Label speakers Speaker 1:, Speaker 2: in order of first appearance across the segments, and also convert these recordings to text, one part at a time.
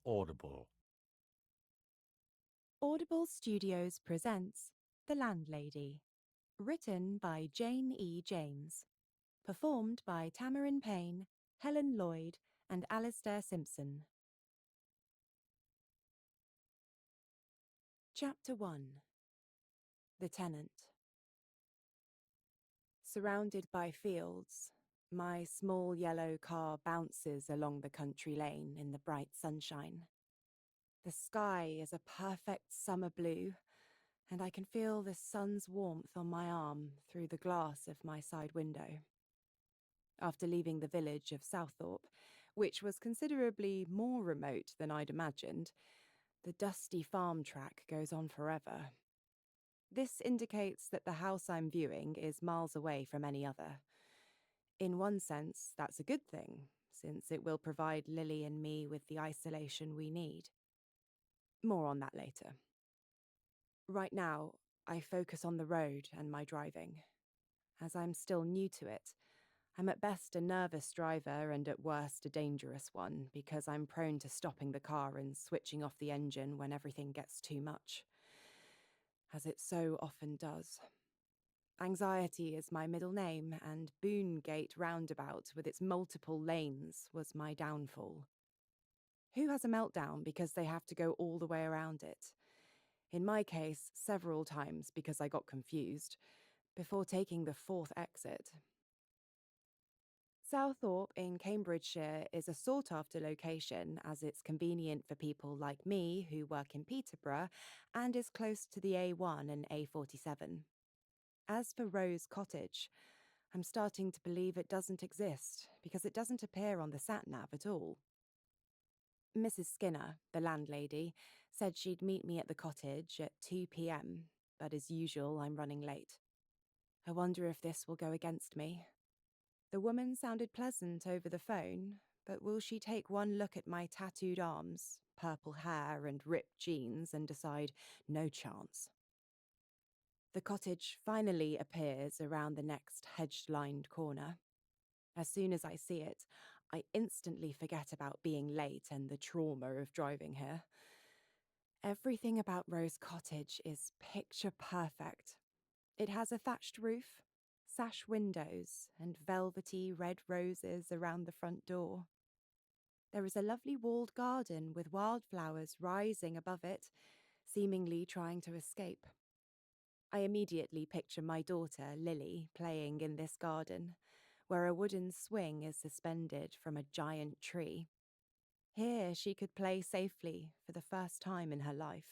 Speaker 1: Audible.
Speaker 2: Audible Studios presents The Landlady, written by Jane E. James, performed by Tamarin Payne, Helen Lloyd, and Alistair Simpson. Chapter 1. The Tenant. Surrounded by fields, my small yellow car bounces along the country lane in the bright sunshine. The sky is a perfect summer blue, and I can feel the sun's warmth on my arm through the glass of my side window. After leaving the village of Souththorpe, which was considerably more remote than I'd imagined, the dusty farm track goes on forever. This indicates that the house I'm viewing is miles away from any other. In one sense, that's a good thing, since it will provide Lily and me with the isolation we need. More on that later. Right now, I focus on the road and my driving. As I'm still new to it, I'm at best a nervous driver and at worst a dangerous one because I'm prone to stopping the car and switching off the engine when everything gets too much. As it so often does. Anxiety is my middle name, and Boongate Roundabout with its multiple lanes was my downfall. Who has a meltdown because they have to go all the way around it? In my case, several times because I got confused, before taking the fourth exit. Souththorpe in Cambridgeshire is a sought-after location as it's convenient for people like me who work in Peterborough and is close to the A1 and A47. As for Rose Cottage, I'm starting to believe it doesn't exist because it doesn't appear on the sat-nav at all. Mrs. Skinner, the landlady, said she'd meet me at the cottage at 2 p.m, but as usual, I'm running late. I wonder if this will go against me. The woman sounded pleasant over the phone, but will she take one look at my tattooed arms, purple hair, and ripped jeans and decide no chance? The cottage finally appears around the next hedge-lined corner. As soon as I see it, I instantly forget about being late and the trauma of driving here. Everything about Rose Cottage is picture perfect. It has a thatched roof, sash windows, and velvety red roses around the front door. There is a lovely walled garden with wildflowers rising above it, seemingly trying to escape. I immediately picture my daughter, Lily, playing in this garden, where a wooden swing is suspended from a giant tree. Here she could play safely for the first time in her life.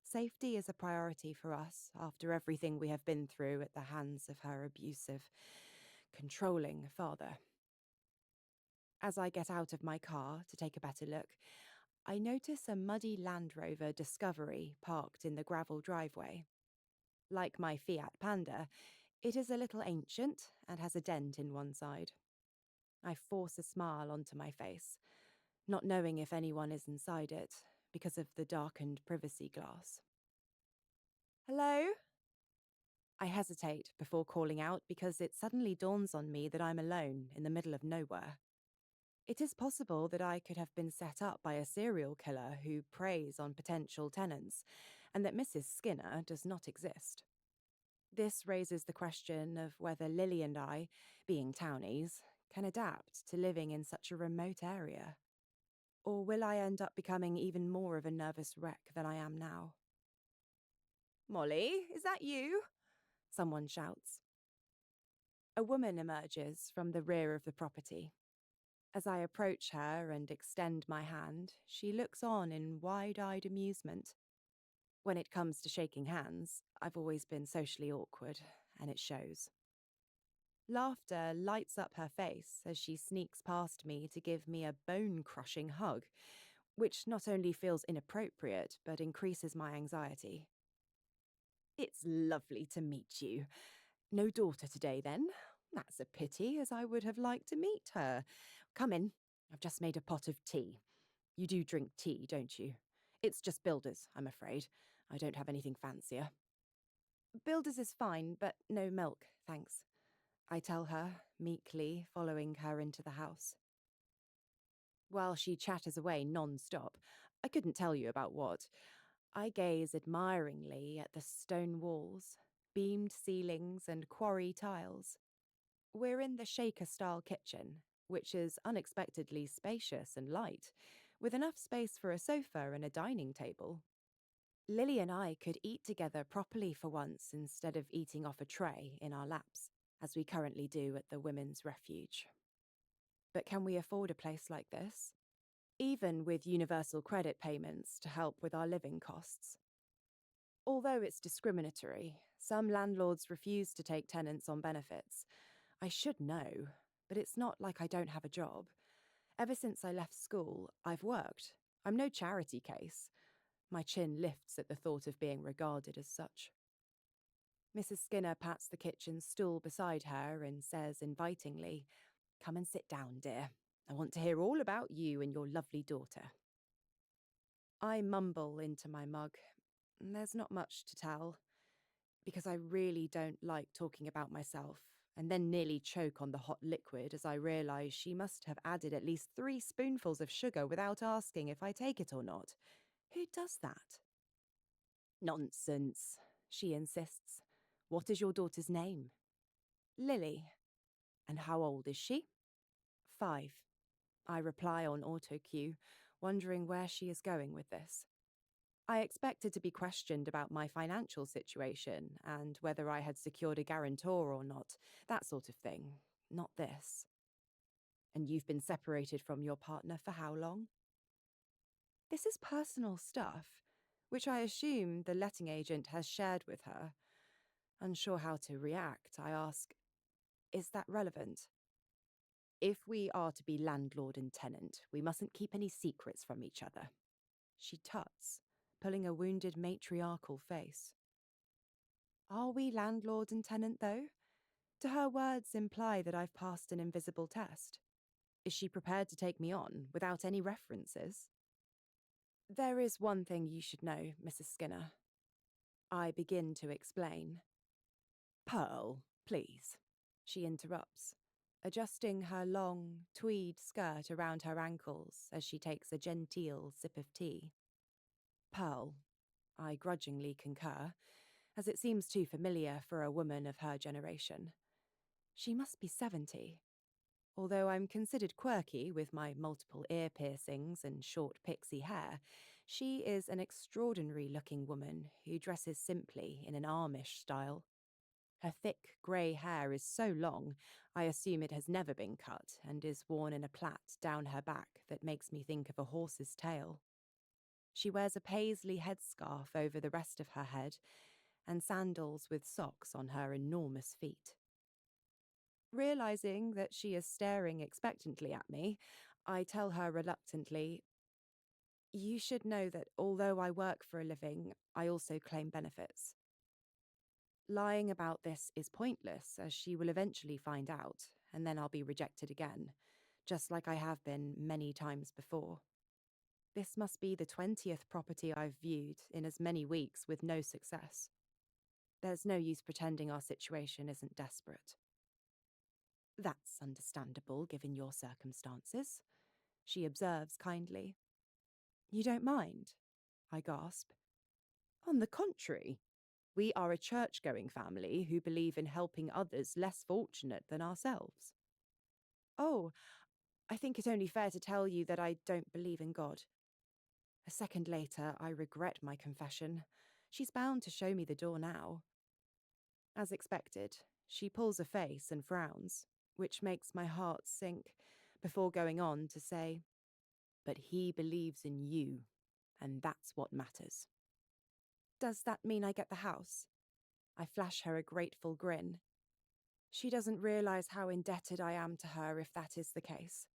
Speaker 2: Safety is a priority for us after everything we have been through at the hands of her abusive, controlling father. As I get out of my car to take a better look, I notice a muddy Land Rover Discovery parked in the gravel driveway. Like my Fiat Panda, it is a little ancient and has a dent in one side. I force a smile onto my face, not knowing if anyone is inside it because of the darkened privacy glass. Hello? I hesitate before calling out because it suddenly dawns on me that I'm alone in the middle of nowhere. It is possible that I could have been set up by a serial killer who preys on potential tenants, and that Mrs. Skinner does not exist. This raises the question of whether Lily and I, being townies, can adapt to living in such a remote area. Or will I end up becoming even more of a nervous wreck than I am now? "Molly, is that you?" someone shouts. A woman emerges from the rear of the property. As I approach her and extend my hand, she looks on in wide-eyed amusement. When it comes to shaking hands, I've always been socially awkward, and it shows. Laughter lights up her face as she sneaks past me to give me a bone-crushing hug, which not only feels inappropriate, but increases my anxiety. "It's lovely to meet you. No daughter today, then? That's a pity, as I would have liked to meet her. Come in. I've just made a pot of tea. You do drink tea, don't you? It's just Builders, I'm afraid. I don't have anything fancier." "Builders is fine, but no milk, thanks," I tell her, meekly following her into the house. While she chatters away non-stop, I couldn't tell you about what. I gaze admiringly at the stone walls, beamed ceilings, and quarry tiles. We're in the Shaker-style kitchen, which is unexpectedly spacious and light, with enough space for a sofa and a dining table. Lily and I could eat together properly for once instead of eating off a tray in our laps, as we currently do at the Women's Refuge. But can we afford a place like this? Even with universal credit payments to help with our living costs. Although it's discriminatory, some landlords refuse to take tenants on benefits. I should know, but it's not like I don't have a job. Ever since I left school, I've worked. I'm no charity case. My chin lifts at the thought of being regarded as such. Mrs. Skinner pats the kitchen stool beside her and says invitingly, "Come and sit down, dear. I want to hear all about you and your lovely daughter." I mumble into my mug. There's not much to tell, because I really don't like talking about myself, and then nearly choke on the hot liquid as I realise she must have added at least 3 spoonfuls of sugar without asking if I take it or not. Who does that? Nonsense, she insists. What is your daughter's name? Lily. And how old is she? 5. I reply on auto cue, wondering where she is going with this. I expected to be questioned about my financial situation and whether I had secured a guarantor or not, that sort of thing. Not this. And you've been separated from your partner for how long? This is personal stuff, which I assume the letting agent has shared with her. Unsure how to react, I ask, is that relevant? If we are to be landlord and tenant, we mustn't keep any secrets from each other. She tuts, pulling a wounded matriarchal face. Are we landlord and tenant, though? Do her words imply that I've passed an invisible test? Is she prepared to take me on without any references? There is one thing you should know, Mrs. Skinner. I begin to explain. Pearl, please, she interrupts, adjusting her long, tweed skirt around her ankles as she takes a genteel sip of tea. Pearl, I grudgingly concur, as it seems too familiar for a woman of her generation. She must be 70. Although I'm considered quirky with my multiple ear piercings and short pixie hair, she is an extraordinary-looking woman who dresses simply in an Amish style. Her thick grey hair is so long, I assume it has never been cut and is worn in a plait down her back that makes me think of a horse's tail. She wears a paisley headscarf over the rest of her head and sandals with socks on her enormous feet. Realizing that she is staring expectantly at me, I tell her reluctantly, "You should know that although I work for a living, I also claim benefits." Lying about this is pointless, as she will eventually find out, and then I'll be rejected again, just like I have been many times before. This must be the 20th property I've viewed in as many weeks with no success. There's no use pretending our situation isn't desperate. That's understandable, given your circumstances, she observes kindly. You don't mind? I gasp. On the contrary, we are a church-going family who believe in helping others less fortunate than ourselves. Oh, I think it only fair to tell you that I don't believe in God. A second later, I regret my confession. She's bound to show me the door now. As expected, she pulls a face and frowns, which makes my heart sink, before going on to say, "But he believes in you, and that's what matters." Does that mean I get the house? I flash her a grateful grin. She doesn't realise how indebted I am to her if that is the case.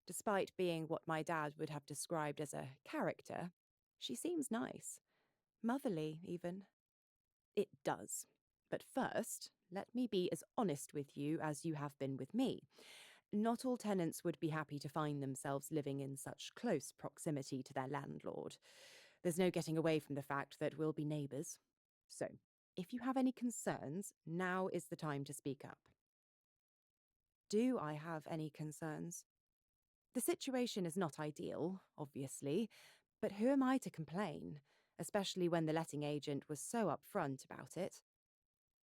Speaker 2: Despite being what my dad would have described as a character, she seems nice. Motherly, even. It does. But first, let me be as honest with you as you have been with me. Not all tenants would be happy to find themselves living in such close proximity to their landlord. There's no getting away from the fact that we'll be neighbours. So, if you have any concerns, now is the time to speak up. Do I have any concerns? The situation is not ideal, obviously, but who am I to complain, especially when the letting agent was so upfront about it?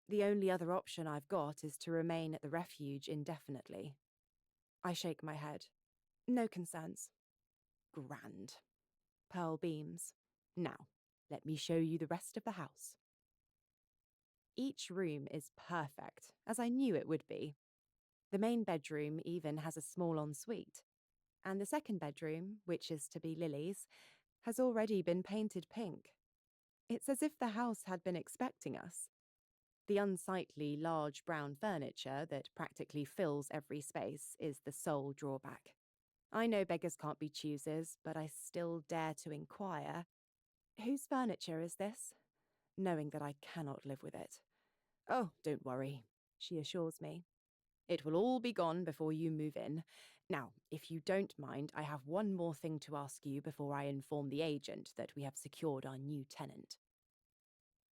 Speaker 2: The only other option I've got is to remain at the refuge indefinitely. I shake my head. No concerns. Grand. Pearl beams. Now, let me show you the rest of the house. Each room is perfect, as I knew it would be. The main bedroom even has a small ensuite, and the second bedroom, which is to be Lily's, has already been painted pink. It's as if the house had been expecting us. The unsightly large brown furniture that practically fills every space is the sole drawback. I know beggars can't be choosers, but I still dare to inquire, whose furniture is this? Knowing that I cannot live with it. Oh, don't worry, she assures me. It will all be gone before you move in. Now, if you don't mind, I have one more thing to ask you before I inform the agent that we have secured our new tenant.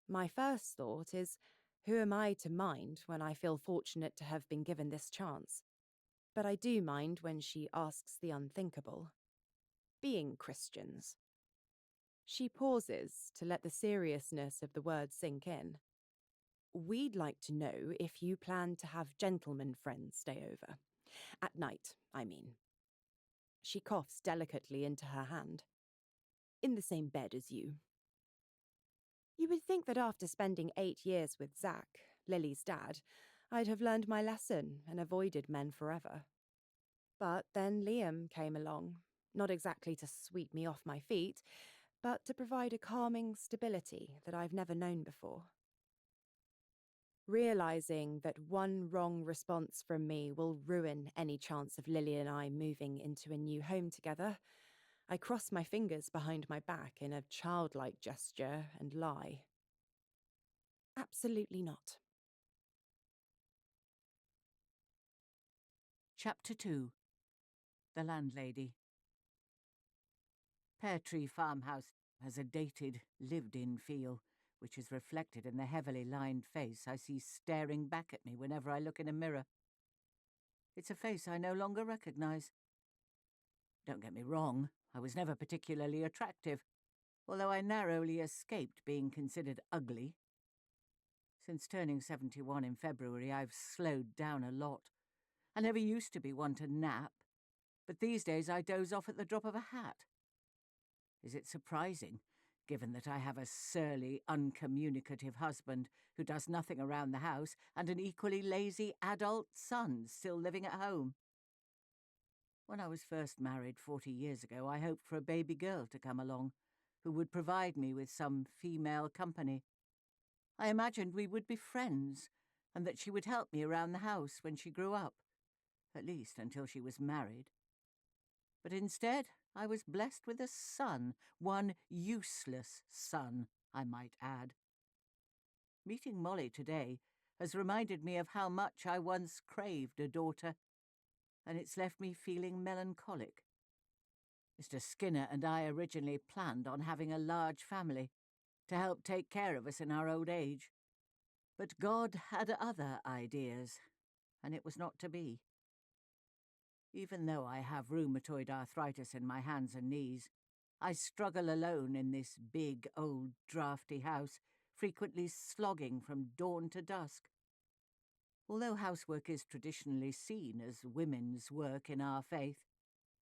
Speaker 2: My first thought is, who am I to mind when I feel fortunate to have been given this chance? But I do mind when she asks the unthinkable. Being Christians. She pauses to let the seriousness of the words sink in. We'd like to know if you plan to have gentlemen friends stay over. At night, I mean. She coughs delicately into her hand. In the same bed as you. You would think that after spending 8 years with Zach, Lily's dad, I'd have learned my lesson and avoided men forever. But then Liam came along, not exactly to sweep me off my feet, but to provide a calming stability that I've never known before. Realizing that one wrong response from me will ruin any chance of Lily and I moving into a new home together, I cross my fingers behind my back in a childlike gesture and lie. Absolutely not.
Speaker 1: Chapter 2. The Landlady. Pear Tree Farmhouse has a dated, lived-in feel, which is reflected in the heavily lined face I see staring back at me whenever I look in a mirror. It's a face I no longer recognise. Don't get me wrong, I was never particularly attractive, although I narrowly escaped being considered ugly. Since turning 71 in February, I've slowed down a lot. I never used to be one to nap, but these days I doze off at the drop of a hat. Is it surprising, given that I have a surly, uncommunicative husband who does nothing around the house and an equally lazy adult son still living at home? When I was first married 40 years ago, I hoped for a baby girl to come along, who would provide me with some female company. I imagined we would be friends, and that she would help me around the house when she grew up, at least until she was married. But instead, I was blessed with a son, one useless son, I might add. Meeting Molly today has reminded me of how much I once craved a daughter, and it's left me feeling melancholic. Mr. Skinner and I originally planned on having a large family to help take care of us in our old age. But God had other ideas, and it was not to be. Even though I have rheumatoid arthritis in my hands and knees, I struggle alone in this big, old, drafty house, frequently slogging from dawn to dusk. Although housework is traditionally seen as women's work in our faith,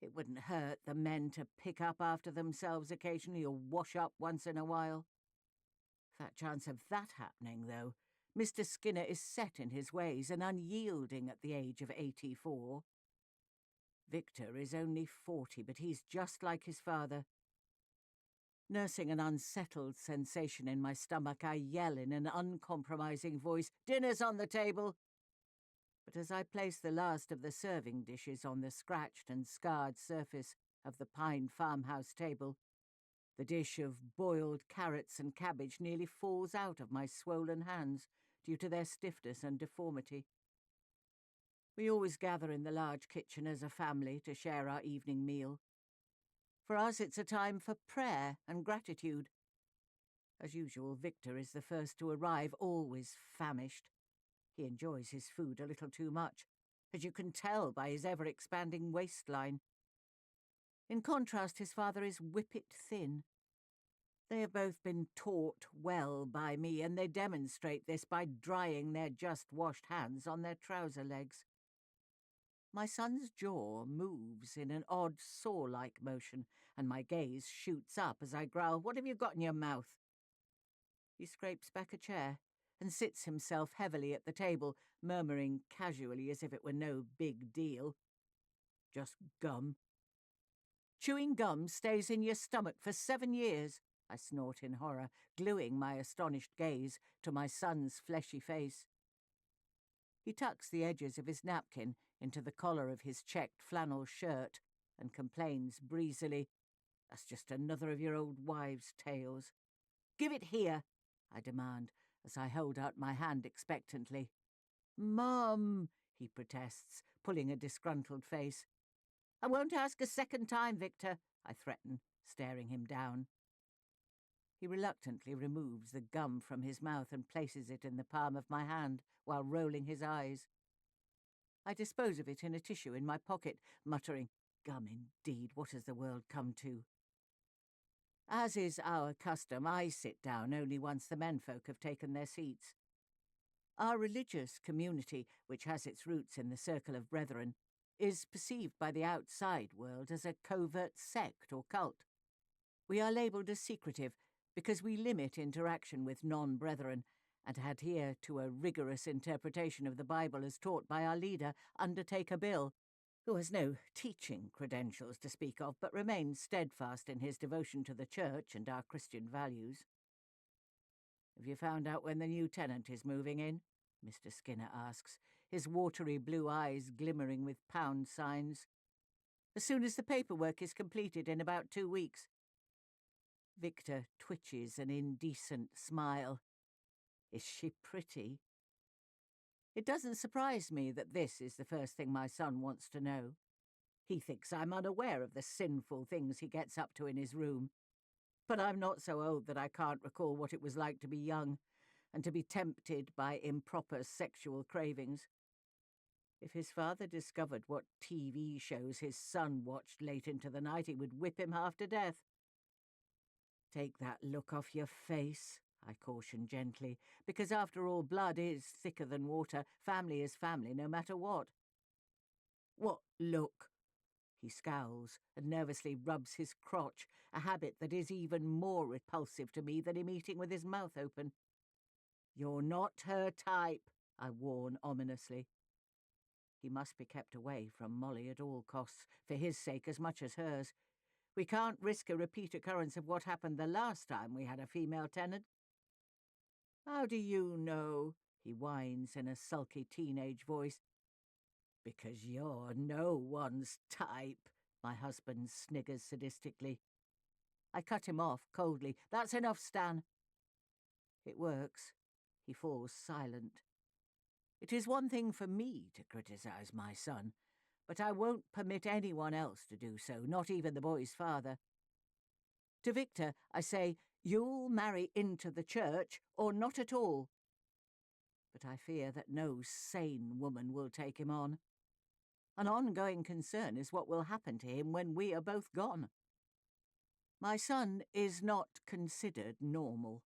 Speaker 1: it wouldn't hurt the men to pick up after themselves occasionally or wash up once in a while. Fat chance of that happening, though. Mr. Skinner is set in his ways and unyielding at the age of 84. Victor is only 40, but he's just like his father. Nursing an unsettled sensation in my stomach, I yell in an uncompromising voice, "Dinner's on the table!" But as I place the last of the serving dishes on the scratched and scarred surface of the pine farmhouse table, the dish of boiled carrots and cabbage nearly falls out of my swollen hands due to their stiffness and deformity. We always gather in the large kitchen as a family to share our evening meal. For us, it's a time for prayer and gratitude. As usual, Victor is the first to arrive, always famished. He enjoys his food a little too much, as you can tell by his ever-expanding waistline. In contrast, his father is whippet thin. They have both been taught well by me, and they demonstrate this by drying their just-washed hands on their trouser legs. My son's jaw moves in an odd saw-like motion, and my gaze shoots up as I growl, "What have you got in your mouth?" He scrapes back a chair and sits himself heavily at the table, murmuring casually as if it were no big deal, "Just gum." "Chewing gum stays in your stomach for 7 years," I snort in horror, gluing my astonished gaze to my son's fleshy face. He tucks the edges of his napkin into the collar of his checked flannel shirt and complains breezily, "That's just another of your old wives' tales." "Give it here," I demand, as I hold out my hand expectantly. "Mum," he protests, pulling a disgruntled face. "I won't ask a second time, Victor," I threaten, staring him down. He reluctantly removes the gum from his mouth and places it in the palm of my hand while rolling his eyes. I dispose of it in a tissue in my pocket, muttering, "Gum indeed, what has the world come to?" As is our custom, I sit down only once the menfolk have taken their seats. Our religious community, which has its roots in the circle of brethren, is perceived by the outside world as a covert sect or cult. We are labelled as secretive because we limit interaction with non-brethren and adhere to a rigorous interpretation of the Bible as taught by our leader, Undertaker Bill, who has no teaching credentials to speak of, but remains steadfast in his devotion to the Church and our Christian values. "Have you found out when the new tenant is moving in?" Mr. Skinner asks, his watery blue eyes glimmering with pound signs. "As soon as the paperwork is completed in about 2 weeks. Victor twitches an indecent smile. "Is she pretty?" It doesn't surprise me that this is the first thing my son wants to know. He thinks I'm unaware of the sinful things he gets up to in his room. But I'm not so old that I can't recall what it was like to be young and to be tempted by improper sexual cravings. If his father discovered what TV shows his son watched late into the night, he would whip him half to death. "Take that look off your face," I caution gently, because after all, blood is thicker than water. Family is family, no matter what. "What look?" He scowls and nervously rubs his crotch, a habit that is even more repulsive to me than him eating with his mouth open. "You're not her type," I warn ominously. He must be kept away from Molly at all costs, for his sake as much as hers. We can't risk a repeat occurrence of what happened the last time we had a female tenant. "How do you know?" he whines in a sulky teenage voice. "Because you're no one's type," my husband sniggers sadistically. I cut him off coldly. "That's enough, Stan." It works. He falls silent. It is one thing for me to criticize my son, but I won't permit anyone else to do so, not even the boy's father. To Victor, I say, "You'll marry into the church or not at all." But I fear that no sane woman will take him on. An ongoing concern is what will happen to him when we are both gone. My son is not considered normal.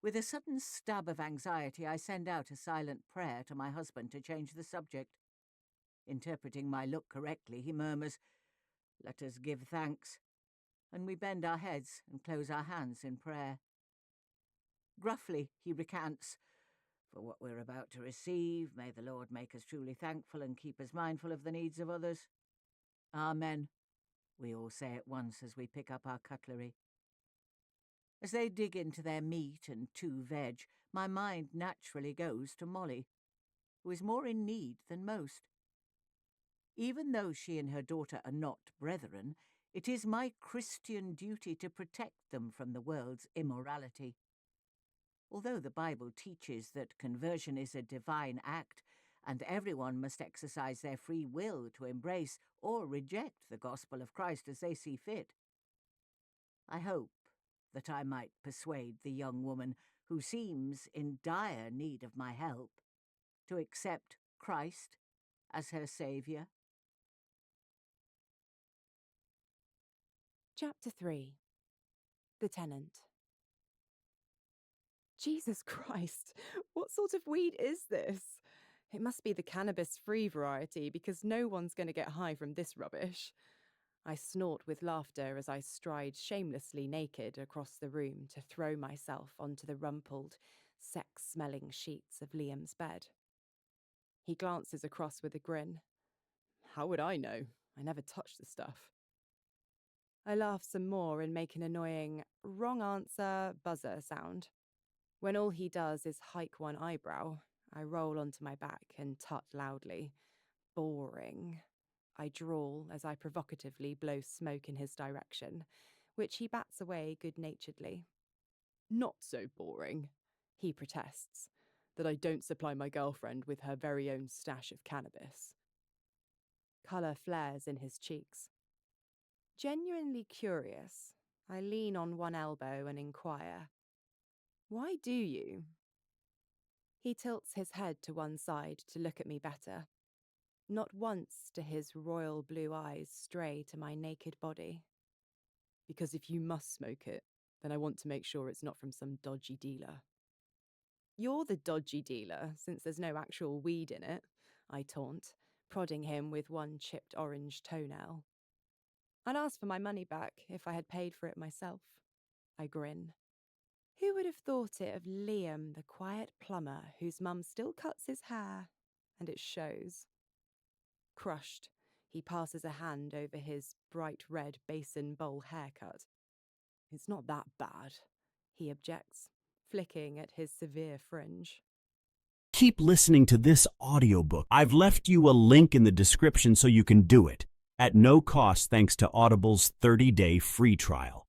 Speaker 1: With a sudden stab of anxiety, I send out a silent prayer to my husband to change the subject. Interpreting my look correctly, he murmurs, "Let us give thanks," and we bend our heads and close our hands in prayer. Gruffly, he recants, "For what we're about to receive, may the Lord make us truly thankful and keep us mindful of the needs of others." "Amen," we all say at once as we pick up our cutlery. As they dig into their meat and 2 veg, my mind naturally goes to Molly, who is more in need than most. Even though she and her daughter are not brethren, it is my Christian duty to protect them from the world's immorality. Although the Bible teaches that conversion is a divine act, and everyone must exercise their free will to embrace or reject the gospel of Christ as they see fit, I hope that I might persuade the young woman who seems in dire need of my help to accept Christ as her Saviour.
Speaker 2: Chapter 3. The Tenant. Jesus Christ, what sort of weed is this? It must be the cannabis-free variety because no one's going to get high from this rubbish. I snort with laughter as I stride shamelessly naked across the room to throw myself onto the rumpled, sex-smelling sheets of Liam's bed. He glances across with a grin. How would I know? I never touched the stuff. I laugh some more and make an annoying wrong answer buzzer sound. When all he does is hike one eyebrow, I roll onto my back and tut loudly. Boring. I drawl as I provocatively blow smoke in his direction, which he bats away good-naturedly. Not so boring, he protests, that I don't supply my girlfriend with her very own stash of cannabis. Colour flares in his cheeks. Genuinely curious, I lean on one elbow and inquire, "Why do you?" He tilts his head to one side to look at me better. Not once do his royal blue eyes stray to my naked body. Because if you must smoke it, then I want to make sure it's not from some dodgy dealer. You're the dodgy dealer, since there's no actual weed in it, I taunt, prodding him with one chipped orange toenail. I'd ask for my money back if I had paid for it myself. I grin. Who would have thought it of Liam, the quiet plumber whose mum still cuts his hair, and it shows. Crushed, he passes a hand over his bright red basin bowl haircut. It's not that bad, he objects, flicking at his severe fringe.
Speaker 3: Keep listening to this audiobook. I've left you a link in the description so you can do it, at no cost thanks to Audible's 30-day free trial.